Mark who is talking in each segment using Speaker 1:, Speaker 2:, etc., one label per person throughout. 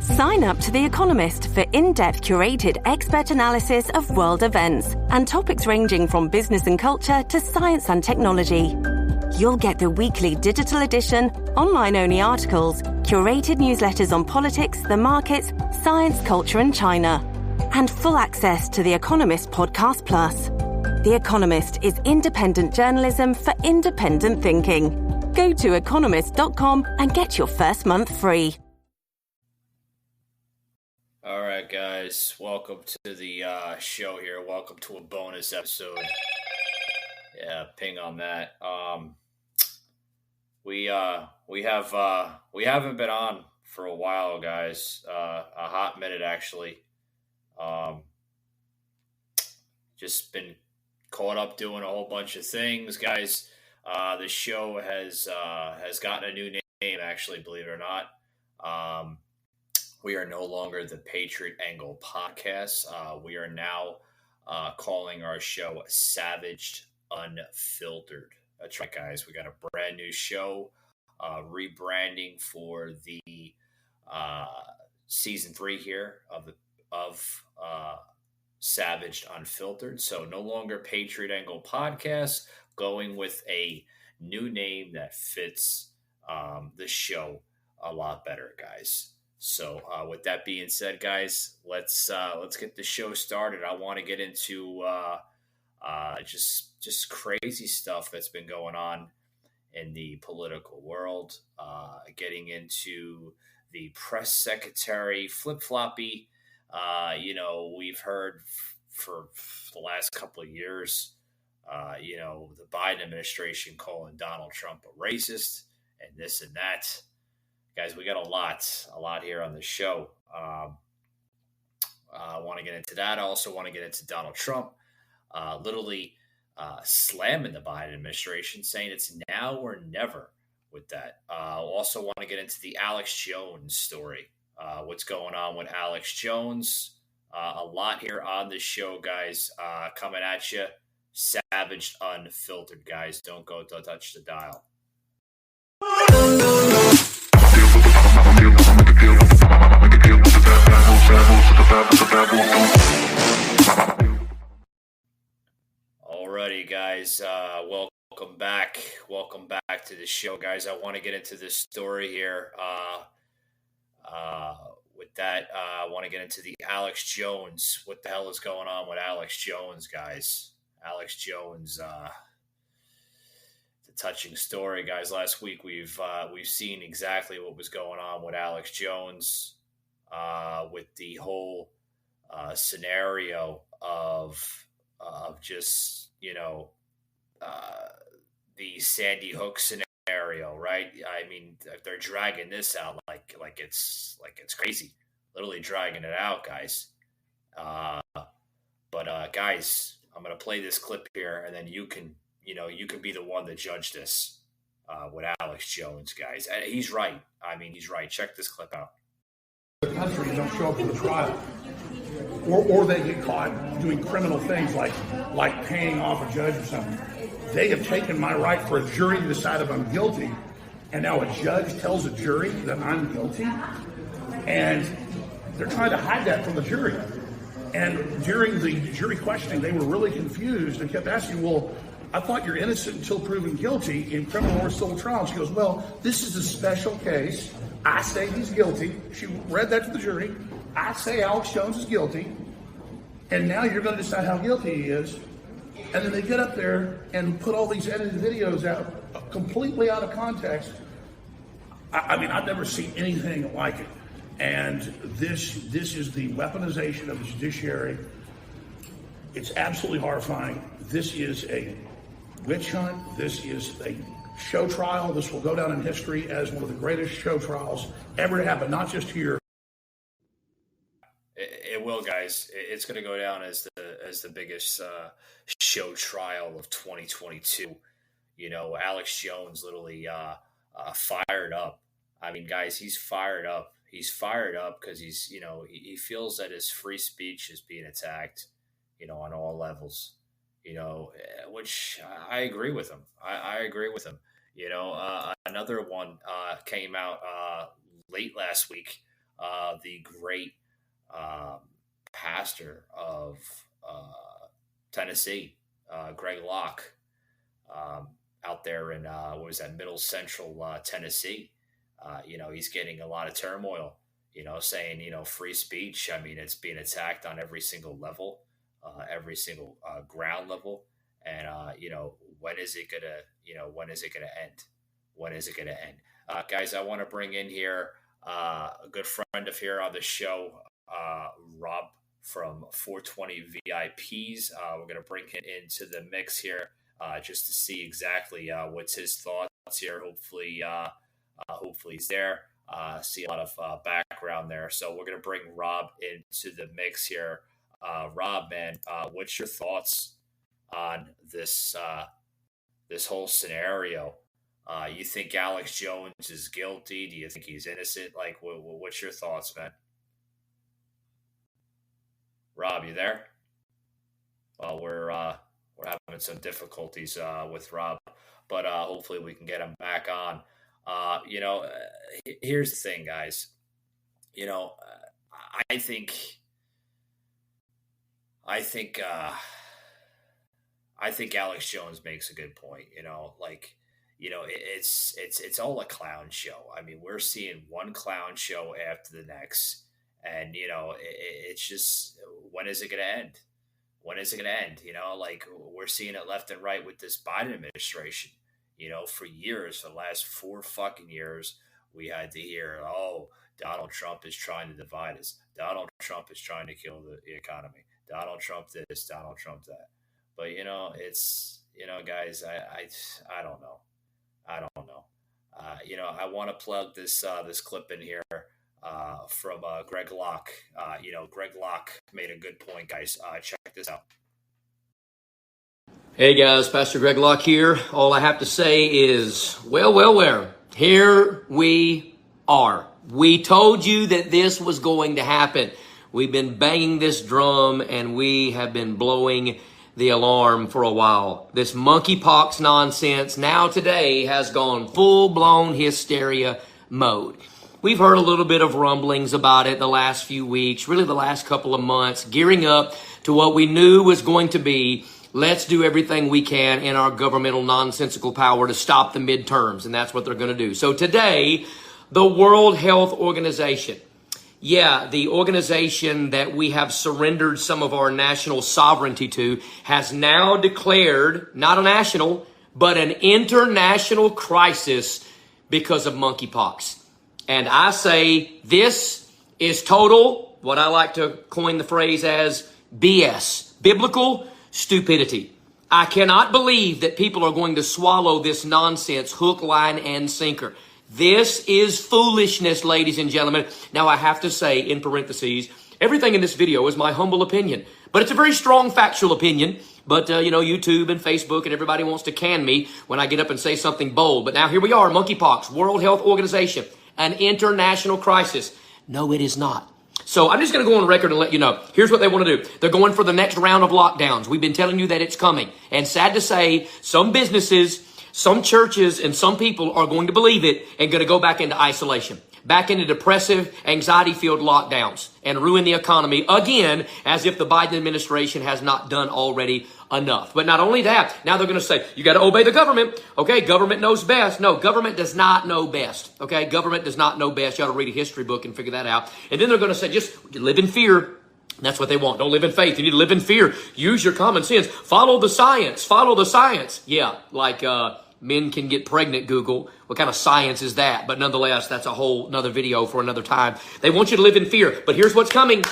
Speaker 1: Sign up to The Economist for in-depth curated expert analysis of world events and topics ranging from business and culture to science and technology. You'll get the weekly digital edition, online-only articles, curated newsletters on politics, the markets, science, culture and China, and full access to The Economist Podcast Plus. The Economist is independent journalism for independent thinking. Go to economist.com and get your first month free.
Speaker 2: All right, guys, welcome to the show here. Welcome to a bonus episode. Yeah, ping on that. We haven't been on for a while, guys. A hot minute, actually. Just been caught up doing a whole bunch of things, guys. The show has gotten a new name, actually, believe it or not. We are no longer the Patriot Angle Podcast. We are now calling our show Savaged Unfiltered. That's right, guys. We got a brand new show, rebranding for the season 3 here of Savaged Unfiltered. So no longer Patriot Angle Podcast, going with a new name that fits the show a lot better, guys. So with that being said, guys, let's get the show started. I want to get into just crazy stuff that's been going on in the political world. Getting into the press secretary flip-floppy. We've heard for the last couple of years, the Biden administration calling Donald Trump a racist and this and that. Guys, we got a lot here on the show. I want to get into that. I also want to get into Donald Trump literally slamming the Biden administration, saying it's now or never with that. I also want to get into the Alex Jones story. What's going on with Alex Jones? A lot here on the show, guys, coming at you. Savaged Unfiltered, guys. Don't touch the dial. Alrighty, guys. Welcome back. Welcome back to the show, guys. I want to get into this story here. With that, I want to get into the Alex Jones. What the hell is going on with Alex Jones, guys? Alex Jones, it's a touching story, guys. Last week we've seen exactly what was going on with Alex Jones, with the whole scenario of just the Sandy Hook scenario, right? I mean, they're dragging this out like it's crazy, literally dragging it out, guys. But guys, I'm gonna play this clip here, and then you can be the one to judge this with Alex Jones, guys. He's right. I mean, he's right. Check this clip out.
Speaker 3: The country don't show up for the trial, or they get caught doing criminal things like paying off a judge or something. They have taken my right for a jury to decide if I'm guilty, and now a judge tells a jury that I'm guilty, and they're trying to hide that from the jury. And during the jury questioning, they were really confused and kept asking, well, I thought you're innocent until proven guilty in criminal or civil trial. She goes, well, this is a special case. I say he's guilty. She read that to the jury. I say Alex Jones is guilty. And now you're going to decide how guilty he is. And then they get up there and put all these edited videos out completely out of context. I mean, I've never seen anything like it. And this is the weaponization of the judiciary. It's absolutely horrifying. This is a witch hunt. This is a show trial. This will go down in history as one of the greatest show trials ever to happen, not just here.
Speaker 2: It will, guys. It's going to go down as the biggest show trial of 2022. Alex Jones literally fired up. I mean, guys, he's fired up. He's fired up because he feels that his free speech is being attacked, on all levels, which I agree with him. I agree with him. Another one came out late last week. the great pastor of Tennessee, Greg Locke, out there in what was that, Middle Central Tennessee. He's getting a lot of turmoil. Saying free speech. I mean, it's being attacked on every single level, every single ground level. And when is it gonna end? When is it gonna end? Guys, I want to bring in here a good friend of here on the show, Rob from 420 VIPs. We're going to bring him into the mix here just to see exactly what's his thoughts here. Hopefully he's there. See a lot of background there. So we're going to bring Rob into the mix here. Rob, man, what's your thoughts on this whole scenario? You think Alex Jones is guilty? Do you think he's innocent? Like, what's your thoughts, man? Rob, you there? Well, we're having some difficulties with Rob, but hopefully we can get him back on. Here's the thing, guys. I think Alex Jones makes a good point. It's all a clown show. I mean, we're seeing one clown show after the next, and it's just, when is it going to end? When is it going to end? We're seeing it left and right with this Biden administration. For years, for the last 4 fucking years, we had to hear, oh, Donald Trump is trying to divide us. Donald Trump is trying to kill the economy. Donald Trump this, Donald Trump that. But, guys, I don't know. I don't know. I want to plug this clip in here from Greg Locke. Greg Locke made a good point, guys. Check this out.
Speaker 4: Hey guys, Pastor Greg Locke here. All I have to say is, well, here we are. We told you that this was going to happen. We've been banging this drum and we have been blowing the alarm for a while. This monkeypox nonsense now today has gone full-blown hysteria mode. We've heard a little bit of rumblings about it the last few weeks, really the last couple of months, gearing up to what we knew was going to be, let's do everything we can in our governmental nonsensical power to stop the midterms, and that's what they're going to do. So today, the World Health Organization, the organization that we have surrendered some of our national sovereignty to, has now declared not a national, but an international crisis because of monkeypox. And I say this is total, what I like to coin the phrase as BS, biblical stupidity. I cannot believe that people are going to swallow this nonsense hook, line, and sinker. This is foolishness, ladies and gentlemen. Now, I have to say, in parentheses, everything in this video is my humble opinion, but it's a very strong factual opinion. But, YouTube and Facebook and everybody wants to can me when I get up and say something bold. But now here we are, monkeypox, World Health Organization, an international crisis. No, it is not. So I'm just going to go on record and let you know. Here's what they want to do. They're going for the next round of lockdowns. We've been telling you that it's coming. And sad to say, some businesses, some churches, and some people are going to believe it and going to go back into isolation, back into depressive, anxiety-filled lockdowns and ruin the economy again, as if the Biden administration has not done already enough. But not only that, now they're going to say, you got to obey the government. Okay, government knows best. No, government does not know best. Okay, government does not know best. You ought to read a history book and figure that out. And then they're going to say, just live in fear. That's what they want. Don't live in faith. You need to live in fear. Use your common sense. Follow the science. Follow the science. Yeah, like men can get pregnant, Google. What kind of science is that? But nonetheless, that's a whole another video for another time. They want you to live in fear. But here's what's coming.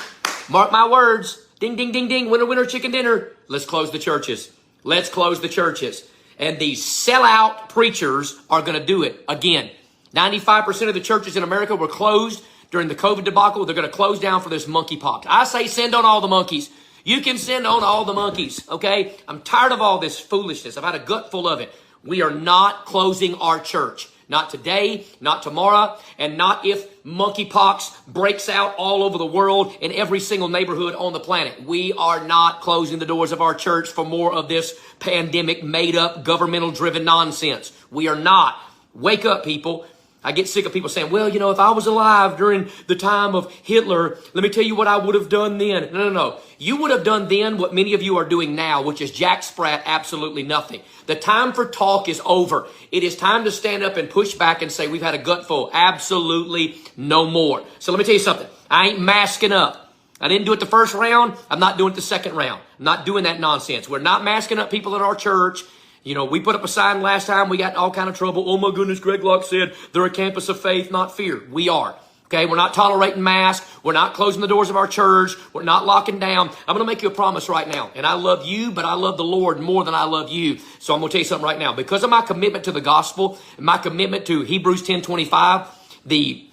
Speaker 4: Mark my words. Ding, ding, ding, ding. Winner, winner, chicken dinner. Let's close the churches. Let's close the churches. And these sellout preachers are going to do it again. 95% of the churches in America were closed during the COVID debacle. They're going to close down for this monkeypox. I say send on all the monkeys. You can send on all the monkeys, okay? I'm tired of all this foolishness. I've had a gut full of it. We are not closing our church. Not today, not tomorrow, and not if monkeypox breaks out all over the world in every single neighborhood on the planet. We are not closing the doors of our church for more of this pandemic, made-up, governmental-driven nonsense. We are not. Wake up, people. I get sick of people saying, well, you know, if I was alive during the time of Hitler, let me tell you what I would have done then. No. You would have done then what many of you are doing now, which is jack sprat, absolutely nothing. The time for talk is over. It is time to stand up and push back and say, we've had a gutful. Absolutely no more. So let me tell you something. I ain't masking up. I didn't do it the first round. I'm not doing it the second round. I'm not doing that nonsense. We're not masking up people at our church. You know, we put up a sign last time. We got all kind of trouble. Oh my goodness, Greg Locke said they're a campus of faith, not fear. We are. Okay, we're not tolerating masks. We're not closing the doors of our church. We're not locking down. I'm going to make you a promise right now. And I love you, but I love the Lord more than I love you. So I'm going to tell you something right now. Because of my commitment to the gospel, and my commitment to Hebrews 10:25, the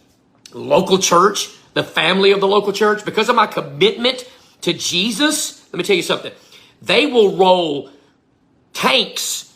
Speaker 4: local church, the family of the local church, because of my commitment to Jesus, let me tell you something. They will roll tanks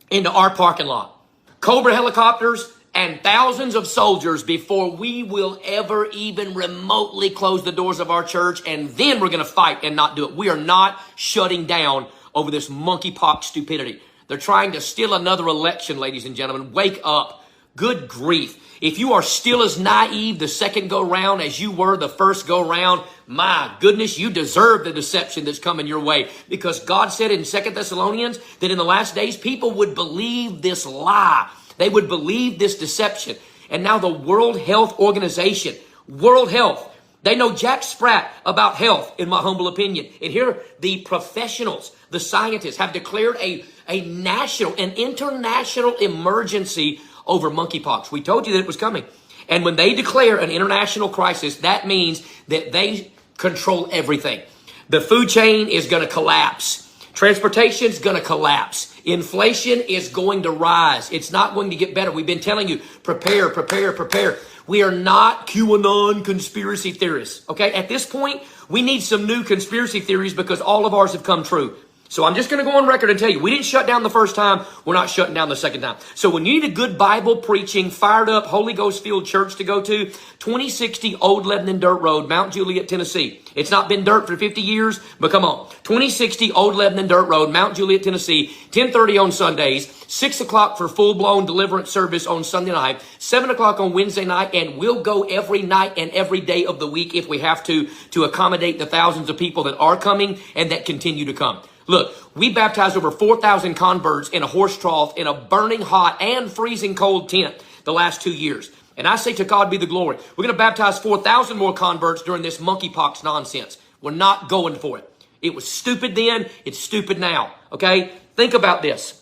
Speaker 4: into our parking lot, Cobra helicopters, and thousands of soldiers before we will ever even remotely close the doors of our church. And then we're going to fight and not do it. We are not shutting down over this monkeypox stupidity. They're trying to steal another election, ladies and gentlemen. Wake up. Good grief. If you are still as naive the second go round as you were the first go round, my goodness, you deserve the deception that's coming your way. Because God said in 2 Thessalonians that in the last days, people would believe this lie. They would believe this deception. And now the World Health Organization, World Health, they know jack sprat about health, in my humble opinion. And here the professionals, the scientists have declared a national, an international emergency over monkeypox. We told you that it was coming. And when they declare an international crisis, that means that they control everything. The food chain is going to collapse. Transportation is going to collapse. Inflation is going to rise. It's not going to get better. We've been telling you, prepare, prepare, prepare. We are not QAnon conspiracy theorists. Okay? At this point, we need some new conspiracy theories because all of ours have come true. So I'm just going to go on record and tell you, we didn't shut down the first time. We're not shutting down the second time. So when you need a good Bible preaching, fired up, Holy Ghost filled church to go to, 2060 Old Lebanon Dirt Road, Mount Juliet, Tennessee. It's not been dirt for 50 years, but come on. 2060 Old Lebanon Dirt Road, Mount Juliet, Tennessee, 10:30 on Sundays, 6 o'clock for full-blown deliverance service on Sunday night, 7 o'clock on Wednesday night, and we'll go every night and every day of the week if we have to accommodate the thousands of people that are coming and that continue to come. Look, we baptized over 4,000 converts in a horse trough in a burning hot and freezing cold tent the last 2 years. And I say to God be the glory. We're going to baptize 4,000 more converts during this monkeypox nonsense. We're not going for it. It was stupid then. It's stupid now. Okay? Think about this.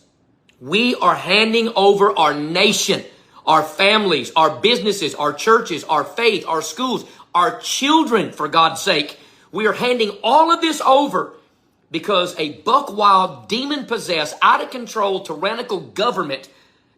Speaker 4: We are handing over our nation, our families, our businesses, our churches, our faith, our schools, our children, for God's sake. We are handing all of this over because a buck-wild, demon-possessed, out-of-control, tyrannical government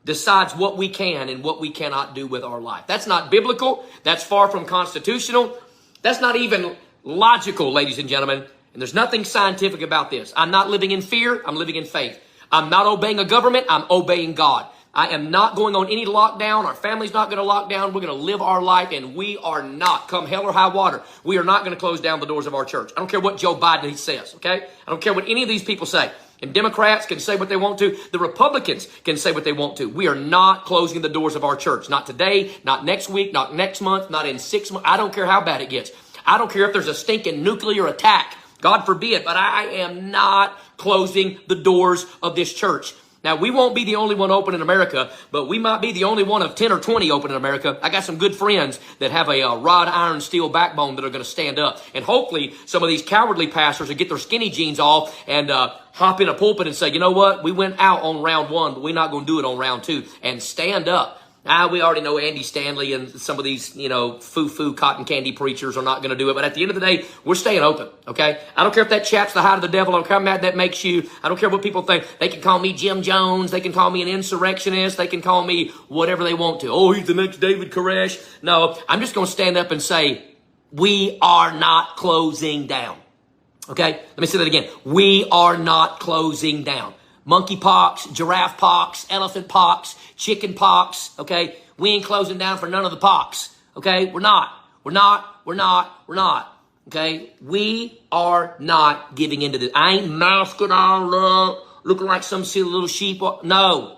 Speaker 4: decides what we can and what we cannot do with our life. That's not biblical. That's far from constitutional. That's not even logical, ladies and gentlemen. And there's nothing scientific about this. I'm not living in fear. I'm living in faith. I'm not obeying a government. I'm obeying God. I am not going on any lockdown. Our family's not going to lock down. We're going to live our life, and we are not, come hell or high water, we are not going to close down the doors of our church. I don't care what Joe Biden says, okay? I don't care what any of these people say. And Democrats can say what they want to. The Republicans can say what they want to. We are not closing the doors of our church. Not today, not next week, not next month, not in 6 months. I don't care how bad it gets. I don't care if there's a stinking nuclear attack. God forbid, but I am not closing the doors of this church. Now, we won't be the only one open in America, but we might be the only one of 10 or 20 open in America. I got some good friends that have a rod, iron, steel backbone that are going to stand up. And hopefully some of these cowardly pastors will get their skinny jeans off and hop in a pulpit and say, you know what? We went out on round one, but we're not going to do it on round two. And stand up. We already know Andy Stanley and some of these, foo-foo cotton candy preachers are not going to do it. But at the end of the day, we're staying open, okay? I don't care if that chap's the height of the devil. I don't care how mad that makes you. I don't care what people think. They can call me Jim Jones. They can call me an insurrectionist. They can call me whatever they want to. Oh, he's the next David Koresh. No, I'm just going to stand up and say, we are not closing down, okay? Let me say that again. We are not closing down. Monkeypox, giraffe pox, elephant pox, chicken pox, okay? We ain't closing down for none of the pox, okay? We're not, okay? We are not giving into this. I ain't masking all up, looking like some silly little sheep. No.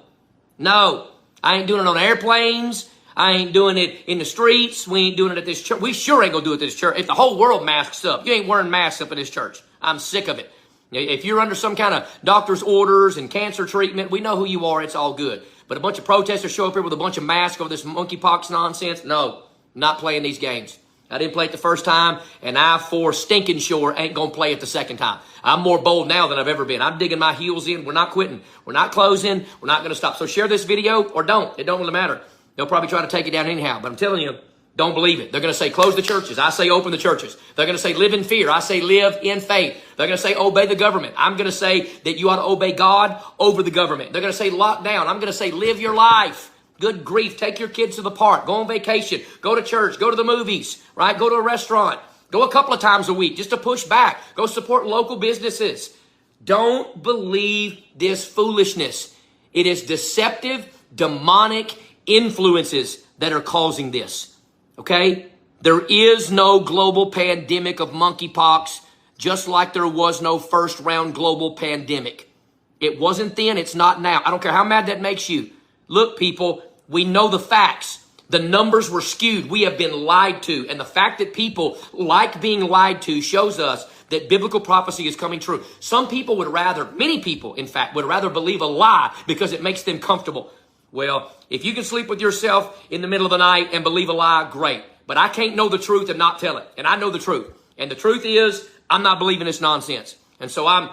Speaker 4: I ain't doing it on airplanes. I ain't doing it in the streets. We ain't doing it at this church. We sure ain't going to do it at this church. If the whole world masks up, you ain't wearing masks up in this church. I'm sick of it. If you're under some kind of doctor's orders and cancer treatment, we know who you are. It's all good. But a bunch of protesters show up here with a bunch of masks over this monkeypox nonsense. No, not playing these games. I didn't play it the first time, and I, for stinking sure, ain't going to play it the second time. I'm more bold now than I've ever been. I'm digging my heels in. We're not quitting. We're not closing. We're not going to stop. So share this video or don't. It don't really matter. They'll probably try to take it down anyhow. But I'm telling you, don't believe it. They're going to say close the churches. I say open the churches. They're going to say live in fear. I say live in faith. They're going to say obey the government. I'm going to say that you ought to obey God over the government. They're going to say lock down. I'm going to say live your life. Good grief. Take your kids to the park. Go on vacation. Go to church. Go to the movies, right? Go to a restaurant. Go a couple of times a week just to push back. Go support local businesses. Don't believe this foolishness. It is deceptive, demonic influences that are causing this. Okay? There is no global pandemic of monkeypox, just like there was no first round global pandemic. It wasn't then. It's not now. I don't care how mad that makes you. Look, people, we know the facts. The numbers were skewed. We have been lied to. And the fact that people like being lied to shows us that biblical prophecy is coming true. Some people would rather, many people, in fact, would rather believe a lie because it makes them comfortable. Well, if you can sleep with yourself in the middle of the night and believe a lie, great. But I can't know the truth and not tell it. And I know the truth. And the truth is, I'm not believing this nonsense. And so I'm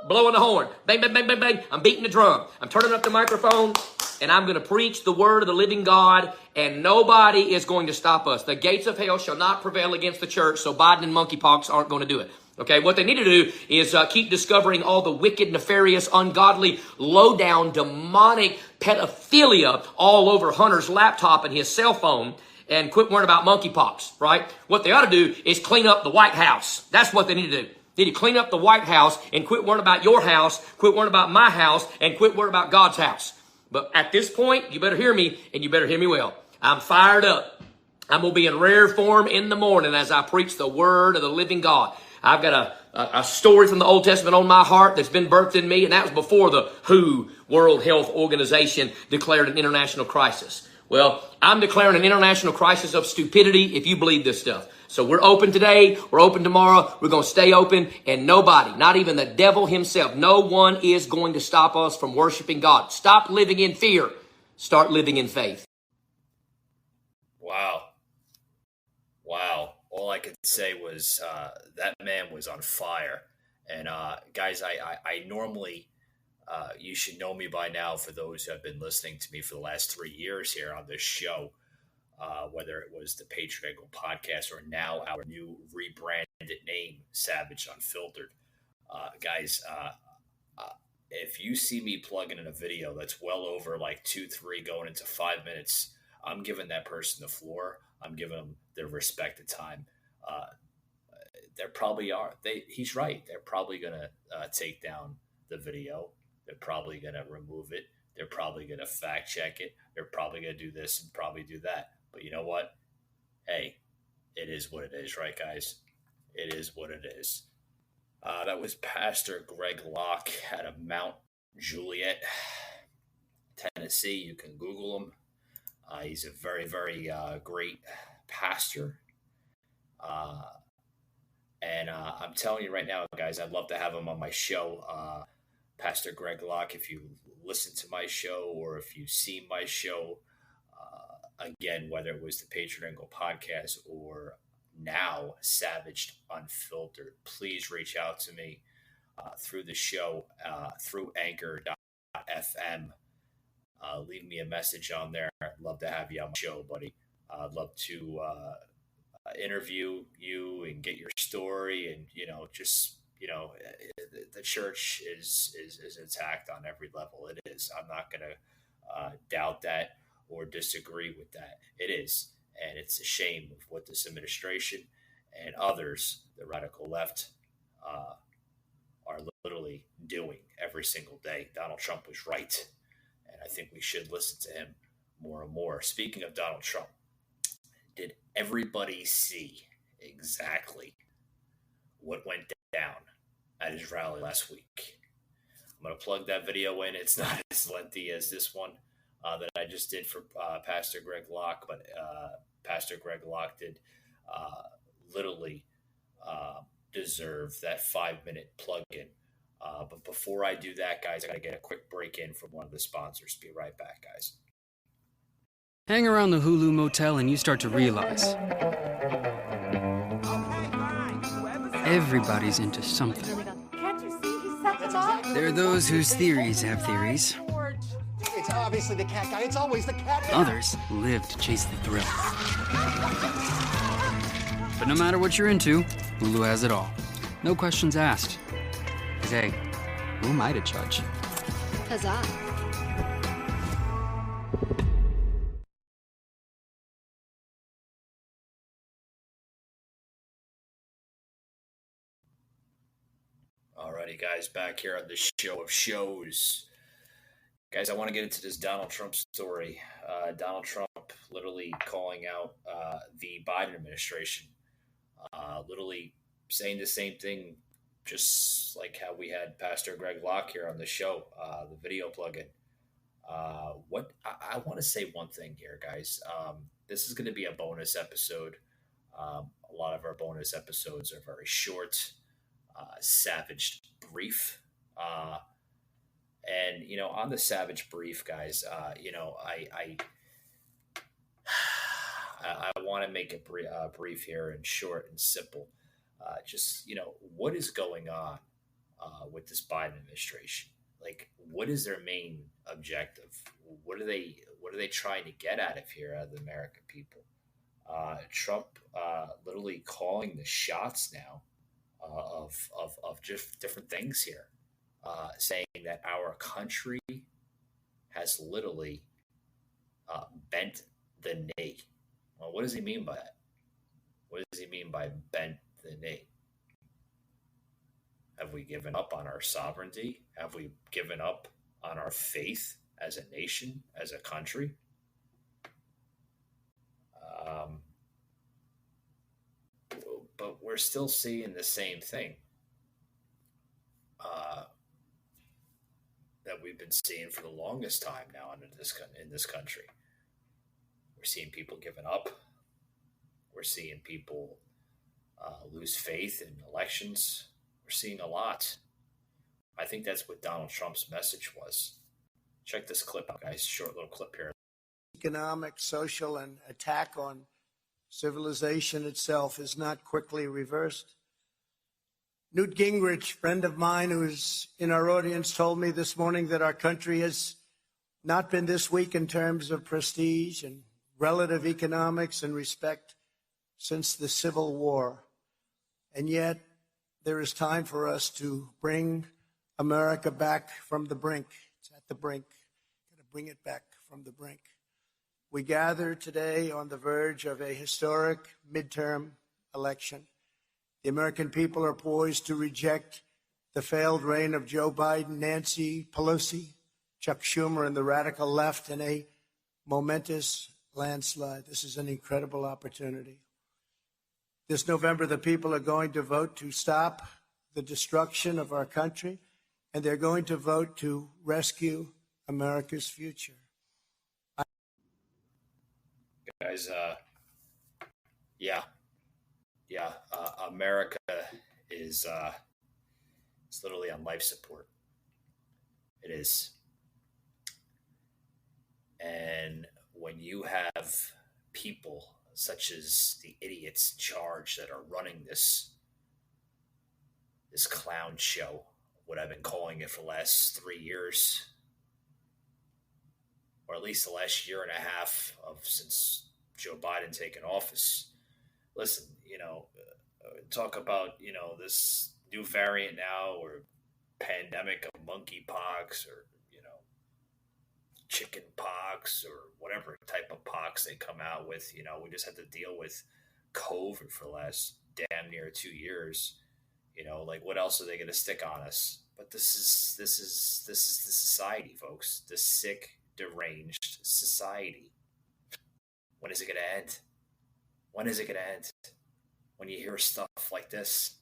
Speaker 4: blowing the horn. Bang, bang, bang, bang, bang. I'm beating the drum. I'm turning up the microphone. And I'm going to preach the word of the living God, and nobody is going to stop us. The gates of hell shall not prevail against the church, so Biden and monkeypox aren't going to do it. Okay, what they need to do is keep discovering all the wicked, nefarious, ungodly, low-down, demonic pedophilia all over Hunter's laptop and his cell phone, and quit worrying about monkeypox, right? What they ought to do is clean up the White House. That's what they need to do. They need to clean up the White House and quit worrying about your house, quit worrying about my house, and quit worrying about God's house. But at this point, you better hear me, and you better hear me well. I'm fired up. I'm going to be in rare form in the morning as I preach the word of the living God. I've got a story from the Old Testament on my heart that's been birthed in me, and that was before the WHO, World Health Organization, declared an international crisis. Well, I'm declaring an international crisis of stupidity if you believe this stuff. So we're open today, we're open tomorrow, we're going to stay open, and nobody, not even the devil himself, no one is going to stop us from worshiping God. Stop living in fear. Start living in faith.
Speaker 2: Wow. All I could say was that man was on fire. And guys, I normally, you should know me by now for those who have been listening to me for the last 3 years here on this show. Whether it was the Patriot Angle podcast or now our new rebranded name, Savage Unfiltered. Guys, if you see me plugging in a video that's well over like 2, 3 going into 5 minutes, I'm giving that person the floor. I'm giving them their respected time. There probably are. He's right. They're probably going to take down the video. They're probably going to remove it. They're probably going to fact check it. They're probably going to do this and probably do that. But you know what? Hey, it is what it is, right, guys? It is what it is. That was Pastor Greg Locke out of Mount Juliet, Tennessee. You can Google him. He's a very, very great pastor. And I'm telling you right now, guys, I'd love to have him on my show. Pastor Greg Locke, if you listen to my show or if you see my show, again, whether it was the Patriot Angle podcast or now Savage Unfiltered, please reach out to me through the show, through anchor.fm. Leave me a message on there. I'd love to have you on my show, buddy. I'd love to interview you and get your story and, the church is intact on every level. It is. I'm not going to doubt that or disagree with that. It is. And it's a shame of what this administration and others, the radical left, are literally doing every single day. Donald Trump was right. And I think we should listen to him more and more. Speaking of Donald Trump, did everybody see exactly what went down at his rally last week? I'm going to plug that video in. It's not as lengthy as this one. that I just did for Pastor Greg Locke, but Pastor Greg Locke did literally deserve that 5-minute plug-in. But before I do that, guys, I got to get a quick break in from one of the sponsors. Be right back, guys.
Speaker 5: Hang around the Hulu Motel and you start to realize everybody's into something.
Speaker 6: Can't you see he's such a boss?
Speaker 5: There are those whose theories have theories.
Speaker 7: It's obviously the cat guy. It's always the cat guy.
Speaker 5: Others live to chase the thrill. But no matter what you're into, Hulu has it all. No questions asked. 'Cause hey, who am I to judge?
Speaker 6: Huzzah.
Speaker 2: Alrighty, guys, back here on the show of shows. Guys, I want to get into this Donald Trump story. Donald Trump literally calling out the Biden administration, literally saying the same thing, just like how we had Pastor Greg Locke here on the show, the video plugin. What I want to say one thing here, guys. This is going to be a bonus episode. A lot of our bonus episodes are very short, savage brief. And, you know, on the savage brief, guys, you know, I want to make it brief here and short and simple. Just, you know, what is going on with this Biden administration? Like, what is their main objective? What are they trying to get out of here, out of the American people? Trump literally calling the shots now of just different things here, saying that our country has literally bent the knee. Well, what does he mean by that? What does he mean by bent the knee? Have we given up on our sovereignty? Have we given up on our faith as a nation, as a country? But we're still seeing the same thing that we've been seeing for the longest time now in this country. We're seeing people giving up. We're seeing people lose faith in elections. We're seeing a lot. I think that's what Donald Trump's message was. Check this clip out, guys. Short little clip here.
Speaker 8: Economic, social, and attack on civilization itself is not quickly reversed. Newt Gingrich, friend of mine who's in our audience, told me this morning that our country has not been this weak in terms of prestige and relative economics and respect since the Civil War. And yet, there is time for us to bring America back from the brink. It's at the brink. Got to bring it back from the brink. We gather today on the verge of a historic midterm election. The American people are poised to reject the failed reign of Joe Biden, Nancy Pelosi, Chuck Schumer, and the radical left in a momentous landslide. This is an incredible opportunity. This November, the people are going to vote to stop the destruction of our country, and they're going to vote to rescue America's future.
Speaker 2: Guys, America is it's literally on life support. It is. And when you have people such as the idiots in charge that are running this clown show, what I've been calling it for the last 3 years, or at least the last year and a half since Joe Biden taken office. Listen, talk about, this new variant now, or pandemic of monkeypox, or, chicken pox, or whatever type of pox they come out with. We just had to deal with COVID for the last damn near 2 years. Like, what else are they going to stick on us? But this is the society, folks. The sick, deranged society. When is it going to end? When is it going to end? When you hear stuff like this.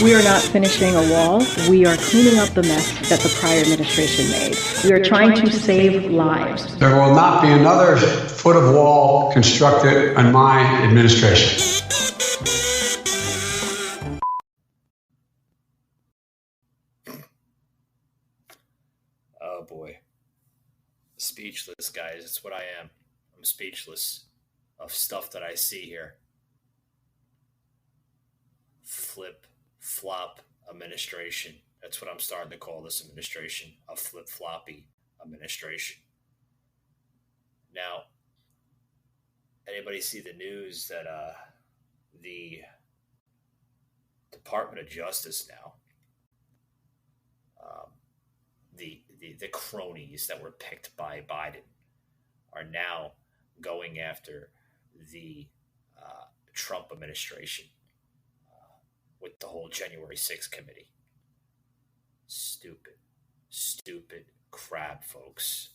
Speaker 9: We are not finishing a wall. We are cleaning up the mess that the prior administration made. We are trying to save lives.
Speaker 10: There will not be another foot of wall constructed in my administration.
Speaker 2: Oh boy. Speechless, guys. That's what I am. I'm speechless of stuff that I see here. Flip, flop administration. That's what I'm starting to call this administration, a flip-floppy administration. Now, anybody see the news that the Department of Justice now, the cronies that were picked by Biden are now going after the Trump administration with the whole January 6th committee. Stupid crap, folks.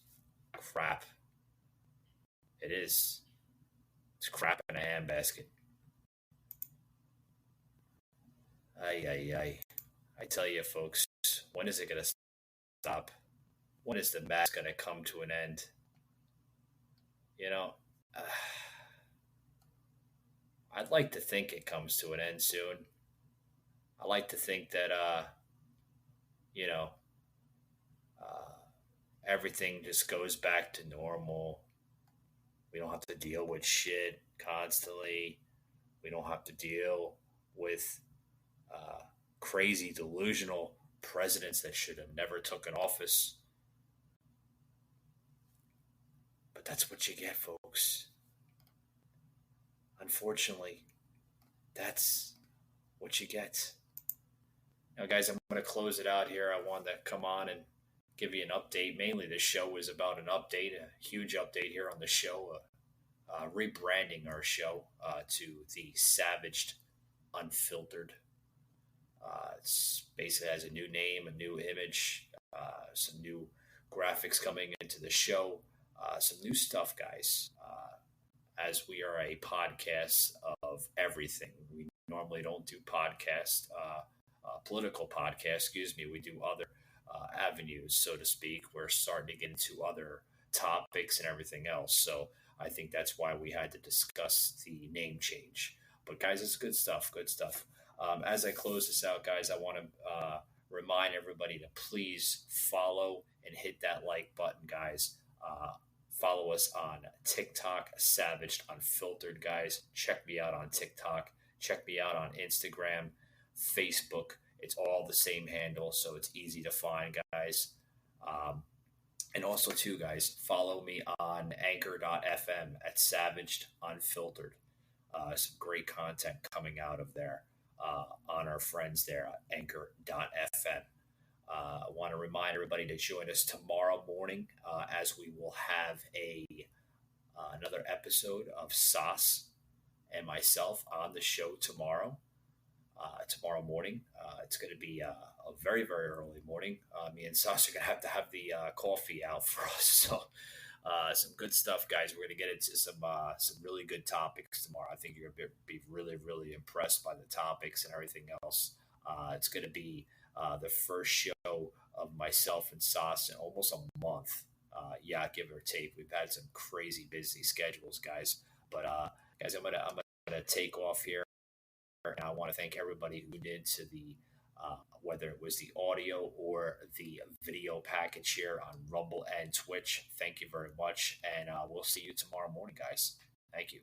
Speaker 2: Crap. It is. It's crap in a handbasket. Ay. I tell you, folks, when is it going to stop? When is the mask going to come to an end? You know, I'd like to think it comes to an end soon. I like to think that, everything just goes back to normal. We don't have to deal with shit constantly. We don't have to deal with crazy, delusional presidents that should have never taken office. But that's what you get, folks. Unfortunately, that's what you get. Now, guys, I'm going to close it out here. I wanted to come on and give you an update. Mainly, this show is about an update, a huge update here on the show, rebranding our show to the Savaged Unfiltered. It's basically has a new name, a new image, some new graphics coming into the show, some new stuff, guys. As we are a podcast of everything, we normally don't do podcasts, political podcasts, we do other avenues, so to speak. We're starting to get into other topics and everything else. So I think that's why we had to discuss the name change. But guys, it's good stuff. As I close this out, guys, I want to remind everybody to please follow and hit that like button, guys. Follow us on TikTok, Savaged Unfiltered, guys. Check me out on TikTok. Check me out on Instagram, Facebook. It's all the same handle, so it's easy to find, guys. And also, too, guys, follow me on Anchor.fm at Savaged Unfiltered. Some great content coming out of there on our friends there at Anchor.fm. I want to remind everybody to join us tomorrow morning as we will have another episode of Sauce and myself on the show tomorrow morning. It's going to be a very, very early morning. Me and Sauce are going to have the coffee out for us. So some good stuff, guys. We're going to get into some really good topics tomorrow. I think you're going to be really, really impressed by the topics and everything else. It's going to be the first show of myself and Sauce in almost a month. Give or take. We've had some crazy busy schedules, guys. But guys, I'm gonna take off here, and I want to thank everybody who did to the whether it was the audio or the video package here on Rumble and Twitch. Thank you very much, and we'll see you tomorrow morning, guys. Thank you.